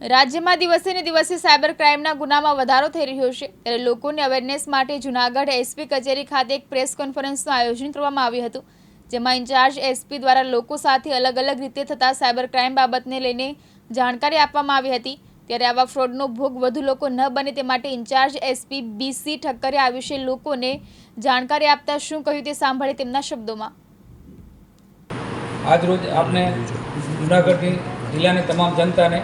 રાજ્યમાં દિવસે ને દિવસે સાયબર ક્રાઇમના ગુનામાં વધારો થઈ રહ્યો છે ત્યારે લોકોને અવેરનેસ માટે જૂનાગઢ એસપી કચેરી ખાતે એક પ્રેસ કોન્ફરન્સનું આયોજન કરવામાં આવ્યું હતું, જેમાં ઇન્ચાર્જ એસપી દ્વારા લોકો સાથે અલગ અલગ રીતે થતા સાયબર ક્રાઇમ બાબતને લઈને જાણકારી આપવામાં આવી હતી। ત્યારે આવા ફ્રોડનો ભોગ વધુ લોકો ન બને તે માટે ઇન્ચાર્જ એસપી બીસી ઠક્કરે આ વિશે લોકોને જાણકારી આપતા શું કહ્યું તે સાંભળીએ તેમના શબ્દોમાં। આજ રોજ આપને જૂનાગઢની જિલ્લાની તમામ જનતાને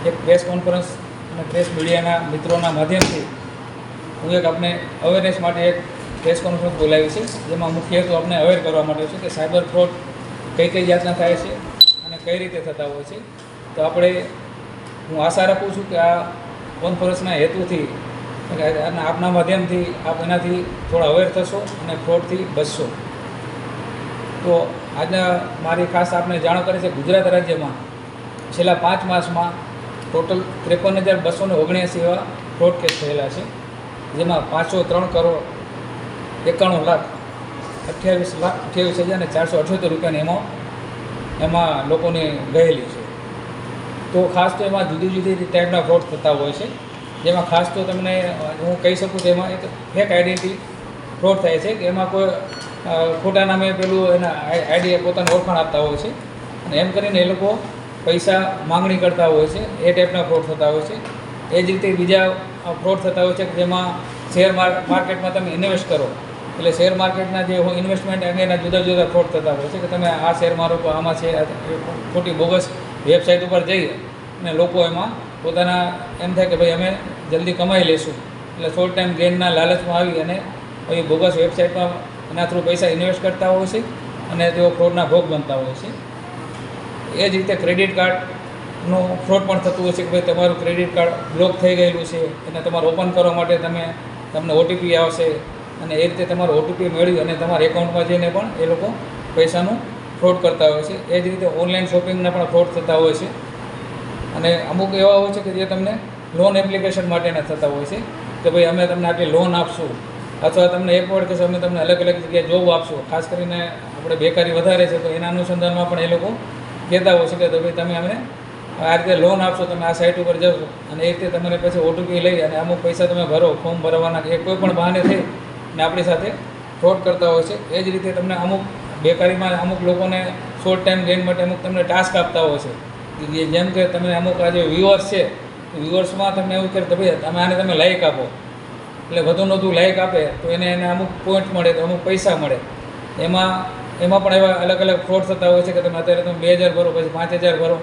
एक प्रेस कॉन्फ्रेंस और प्रेस मीडिया मित्रों माध्यम से हूँ एक अपने अवेरनेस एक प्रेस कॉन्फ्रेंस बोलावी है, जेमा मुख्य हेतु अपने अवेर करवा माटे छे कि साइबर फ्रॉड कई जातना थाय छे अने कई रीते थता होय छे। तो आपणे हूँ आशा रखूँ छूँ कि आ कॉन्फ्रेंसना हेतुथी आपना माध्यमथी आप एनाथी थोड़ा अवेर थशो अने फ्रॉडथी बचशो। तो आज मारी खास आपने जाण करे छे गुजरात राज्य में छेल्ला 5 मास में टोटल 53,279 एवा फ्रॉड केस थयेला छे, जेमां 503 करोड़ 91 लाख 28,28,478 रुपयानी एमां लोकोने गयेली छे। तो खास तो एमां जुदी जुदी टाइपना फ्रॉड थता होय छे, जेमां खास तो तमने हूँ कही सकूँ कि एमां एक फेक आइडेंटिटी फ्रॉड थाय छे कि एमां कोई खोटा नामे पेलुं एना आईडी पोताने ओळखाण आपता होय छे अने एम करीने ए लोको पैसा मांगणी करता होय छे, ए टाइपना फ्रॉड थता होय छे। ए ज रीते बीजा फ्रॉड थता होय छे कि जेमां शेर मार्केट में तमे इन्वेस्ट करो एटले शेर मार्केटना जे इन्वेस्टमेंट अंगेना जुदा जुदा फ्रॉड थता होय छे कि तमे आ शेर मारो तो आमां छे खोटी बोगस वेबसाइट पर जई अने लोको एमां पोताना एम थाय कि भाई अमे जल्दी कमाई लेशुं एटले शॉर्ट टाइम गेनना लालचमां आवी अने एवी बोगस वेबसाइटमां एना थ्रू पैसा इन्वेस्ट करता होय छे अने तेओ फ्रॉडना भोग बनता होय छे। ए ज रीते क्रेडिट कार्डनो फ्रॉड पण थतुं होय छे कि भाई तमारुं क्रेडिट कार्ड ब्लॉक थई गयेलुं छे अने तमारे ओपन करवा माटे तमने ओटीपी आवशे अने ए रीते तमारो ओटीपी मेळवी अने तमारा एकाउंटमां जईने पण ए लोको पैसानुं फ्रॉड करता होय छे। ए ज रीते ऑनलाइन शॉपिंगना पण फ्रॉड थता होय छे अने अमुक एवा होय छे कि जे तमने लोन एप्लिकेशन माटेना थता होय छे कि भाई अमे तमने आटली लोन आपशुं अथवा तमने एक वर्ड के अमे तमने अलग अलग जग्याए जॉब आपशुं। खास करीने आपणे बेकारी वधारे छे तो एना अनुसंधानमां पण ए लोको कहेता हो कि भाई तमे अमे आ रीते लोन आपशो, तमे आ साइट पर जाओ अने ए रीते तमने पछी ओटीपी लई अने अमुक पैसा तमे भरो फॉर्म भरवाना के कोईपण बहाने थई ने आपणी साथे फ्रॉड करता होय छे। ए ज रीते तमने अमुक बेकारीमां अमुक लोकोने शॉर्ट टाइम गेन माटे अमुक तमने टास्क आपता होय छे, जेम के तमे अमुक आ जे व्यूअर्स छे व्यूअर्समां तमने एवुं करे भाई तमे आने तमे लाइक आपो एटले वधुने वधु लाइक आपे तो एने अमुक पॉइंट मळे तो अमुक पैसा मळे। एमां पण एवा अलग अलग फ्रॉड थता होय छे कि तमे अत्यारे तमे 2,000 भरो पछी 5,000 भरो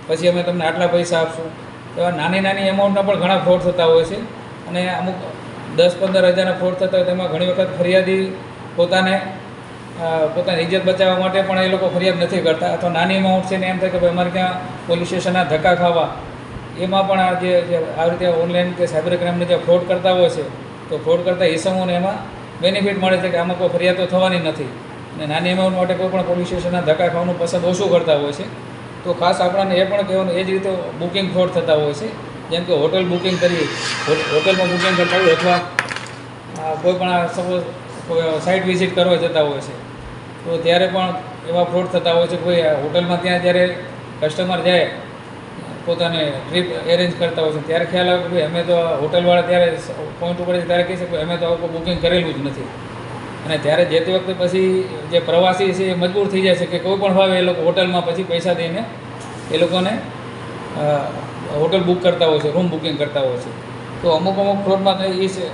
पछी अमे तमने आटला पैसा आपशुं। एवा नानी नानी एमाउंटना पण घणा फ्रॉड थता होय छे अने अमुक 10-15 हजारना फ्रॉड थता होय तेमां घणी वखत फरियादी पोतानी इज्जत बचाववा माटे पण ए लोको फरियाद नथी करता अथवा नानी एमाउंट छे ने एम थाय कि भाई अमारे त्यां पोलीस स्टेशनना धक्का खावा। एमां पण आ जे आ रीते ऑनलाइन के साइबर क्राइमने जे फ्रॉड करता होय छे तो फ्रॉड करता ईसमोने एमां बेनिफिट मळे छे कि आमां कोई फरियाद तो थवानी नथी ने नानी एमाउंट माटे कोईपण पोलीस स्टेशनना धक्का खाવાનું પસંદ ઓછું કરતા હોય છે। તો ખાસ આપણને એ પણ કહેવાનું એ જ રીતે બુકિંગ ફ્રોડ થતા હોય છે, જેમ કે હોટલ બુકિંગ કરીએ, હોટલમાં બુકિંગ કરતા હોય અથવા કોઈપણ સપોઝ સાઇટ વિઝિટ કરવા જતા હોય છે તો ત્યારે પણ એવા ફ્રોડ થતા હોય છે કે ભાઈ હોટલમાં ત્યાં જ્યારે કસ્ટમર જાય પોતાને ટ્રીપ એરેન્જ કરતા હોય છે ત્યારે ખ્યાલ આવે કે ભાઈ અમે તો હોટલવાળા ત્યારે પોઈન્ટ ઉપર ત્યારે કહે છે કે અમે તો આવું બુકિંગ કરેલું જ નથી અને ત્યારે જે તે વખતે પછી જે પ્રવાસી છે એ મજબૂર થઈ જાય છે કે કોઈ પણ ભાવે એ લોકો હોટલમાં પછી પૈસા દઈને એ લોકોને હોટલ બુક કરતા હોય છે, રૂમ બુકિંગ કરતા હોય છે। તો અમુક ફ્રોડમાં એ છે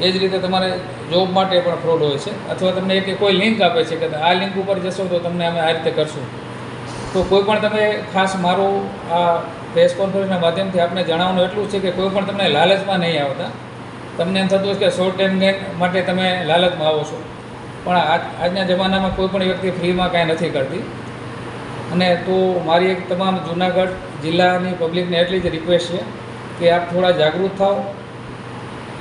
એ જ રીતે તમારે જોબ માટે પણ ફ્રોડ હોય છે અથવા તમને એક કોઈ લિંક આપે છે કે આ લિંક ઉપર જશો તો તમને અમે આ રીતે કરશું। તો કોઈ પણ તમે ખાસ મારું આ પ્રેસ કોન્ફરન્સના માધ્યમથી આપને જણાવવાનું એટલું છે કે કોઈ પણ તમને લાલચમાં નહીં આવતા। તમને એમ થતું હોય કે શોર્ટ ટાઈમ ગેન માટે તમે લાલચમાં આવો છો, પણ આજના જમાનામાં કોઈ પણ વ્યક્તિ ફ્રીમાં કાંઈ નથી કરતી। અને તો મારી એક તમામ જૂનાગઢ જિલ્લાની પબ્લિકને એટલી જ રિક્વેસ્ટ છે કે આપ થોડા જાગૃત થાઓ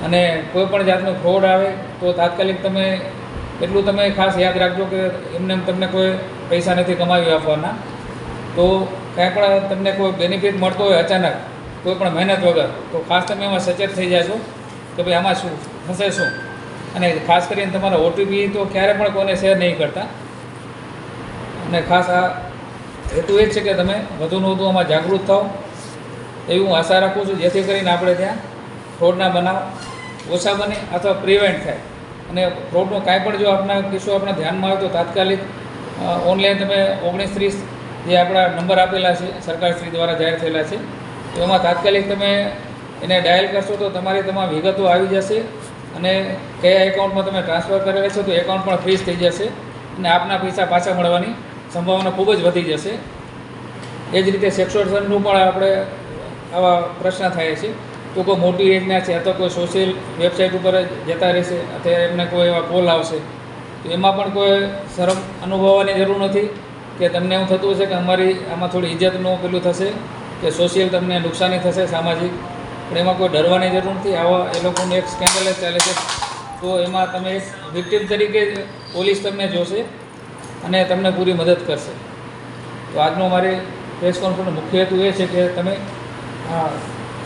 અને કોઈ પણ જાતનો ફ્રોડ આવે તો તાત્કાલિક તમે એટલું તમે ખાસ યાદ રાખજો કે એમને તમને કોઈ પૈસા નથી કમાવી આપવાના। તો કાંઈ પણ તમને કોઈ બેનિફિટ મળતો હોય અચાનક કોઈ પણ મહેનત વગર તો ખાસ તમે એમાં સચેત થઈ જાજો કે ભાઈ આમાં શું થશે શું। અને ખાસ કરીને તમારા ઓટીપી તો ક્યારે પણ કોઈને શેર નહીં કરતા। અને ખાસ આ હેતુ એ જ છે કે તમે વધુને વધુ આમાં જાગૃત થાઓ એવી હું આશા રાખું છું, જેથી કરીને આપણે ત્યાં ફ્રોડના બનાવ ઓછા બને અથવા પ્રિવેન્ટ થાય. અને ફ્રોડનો કાંઈ પણ જો આપણા કિસ્સો આપણા ધ્યાનમાં આવે તો તાત્કાલિક ઓનલાઈન તમે 1930 જે આપણા નંબર આપેલા છે સરકારશ્રી દ્વારા જાહેર થયેલા છે, તો એમાં તાત્કાલિક તમે એને ડાયલ કરશો તો તમારી તમામ વિગતો આવી જશે અને કયા એકાઉન્ટમાં તમે ટ્રાન્સફર કરેલા છો તો એકાઉન્ટ પણ ફ્રીઝ થઈ જશે અને આપના પૈસા પાછા મળવાની સંભાવના ખૂબ જ વધી જશે. એ જ રીતે સેક્સોર્સનનું પણ આપણે આવા પ્રશ્ન થાય છે. તો કોઈ મોટી એજના છે અથવા કોઈ સોશિયલ વેબસાઇટ ઉપર જતા રહેશે અથવા એમને કોઈ એવા કોલ આવશે તો એમાં પણ કોઈ શરમ અનુભવવાની જરૂર નથી કે તમને એવું થતું હશે કે અમારી આમાં થોડી ઇજ્જતનું પેલું થશે કે સોશિયલ તમને નુકસાની થશે સામાજિક, પણ એમાં કોઈ ડરવાની જરૂર નથી. આવા એ લોકોનું એક સ્કેન્ડલ જ ચાલે છે, તો એમાં તમે એક વિક્ટિમ તરીકે પોલીસ તમને જોશે અને તમને પૂરી મદદ કરશે. તો આજનો અમારી પ્રેસ કોન્ફરન્સનો મુખ્ય હેતુ એ છે કે તમે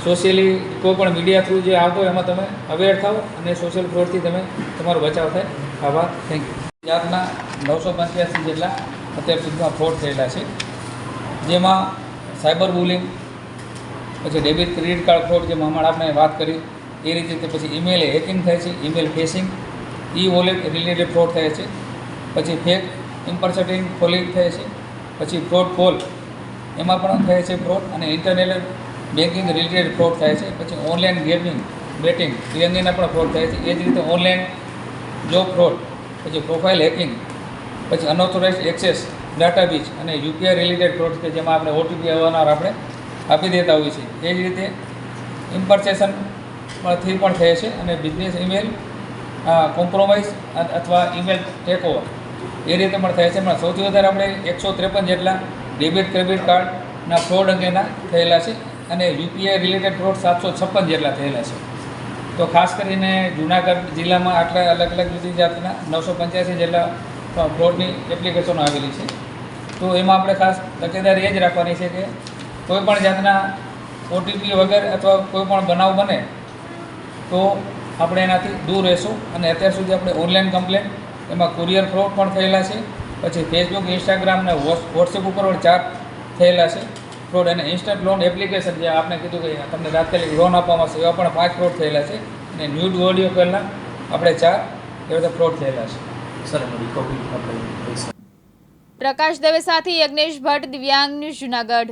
સોશિયલી કોઈ પણ મીડિયા થ્રુ જે આવતો એમાં તમે અવેર થાઓ અને સોશિયલ ફ્રોડથી તમે તમારો બચાવ થાય. આભાર, થેન્ક યુ. જાતના 985 જેટલા અત્યાર સુધીમાં ફ્રોડ થયેલા છે, જેમાં સાયબર બુલિંગ, પછી ડેબિટ ક્રેડિટ કાર્ડ ફ્રોડ, જે હમણાં આપણે વાત કરી એ રીતે, પછી ઈમેલ હેકિંગ થાય છે, ઈમેલ ફેસિંગ, ઈ વોલેટ રિલેટેડ ફ્રોડ થાય છે, પછી ફેક ઇમ્પર્સેટિંગ કોલિંગ થાય છે, પછી ફ્રોડ કોલ એમાં પણ થાય છે ફ્રોડ, અને ઇન્ટરનેટ બેન્કિંગ રિલેટેડ ફ્રોડ થાય છે, પછી ઓનલાઈન ગેમિંગ બેટિંગ એ અંગેના પણ ફ્રોડ થાય છે. એ જ રીતે ઓનલાઈન જોબ ફ્રોડ, પછી પ્રોફાઇલ હેકિંગ, પછી અનઓથોરાઇઝડ એક્સેસ, ડાટા બીચ અને યુપીઆઈ રિલેટેડ ફ્રોડ કે જેમાં આપણે ઓટીપી અવારનવાર આપણે આપી દેતા હોઈએ છીએ. એ જ રીતે ઇમ્પર્સેશનથી પણ થાય છે અને બિઝનેસ ઈમેલ કોમ્પ્રોમાઇઝ અથવા ઈમેલ ટેકઓવર એ રીતે પણ થાય છે. પણ સૌથી વધારે આપણે 153 જેટલા ડેબિટ ક્રેડિટ કાર્ડના ફ્રોડ અંગેના થયેલા છે અને યુપીઆઈ રિલેટેડ ફ્રોડ 756 જેટલા થયેલા છે. તો ખાસ કરીને જૂનાગઢ જિલ્લામાં આટલા અલગ અલગ જુદી જાતના 985 જેટલા ફ્રોડની એપ્લિકેશનો આવેલી છે. તો એમાં આપણે ખાસ તકેદારી એ જ રાખવાની છે કે કોઈ પણ જાતના ઓટીપી વગર અથવા કોઈ પણ બનાવ બને તો આપણે એનાથી દૂર રહેશું. અને અત્યાર સુધી આપણે ઓનલાઈન કમ્પ્લેન, એમાં કુરિયર ફ્રોડ પણ થયેલા છે, પછી ફેસબુક, ઇન્સ્ટાગ્રામ અને વોટ્સએપ ઉપર પણ 4 થયેલા છે ફ્રોડ, અને ઇન્સ્ટન્ટ લોન એપ્લિકેશન જે આપણે કીધું કે તમને તાત્કાલિક લોન આપવામાં આવશે એવા પણ 5 ફ્રોડ થયેલા છે, અને ન્યૂડ ઓડિયો પહેલાં આપણે 4 એવા બધા ફ્રોડ થયેલા છે. સર એનો રિકવરી આપણે પ્રકાશ દવે સાથે યજ્ઞેશ ભટ્ટ, દિવ્યાંગ ન્યૂઝ, જૂનાગઢ.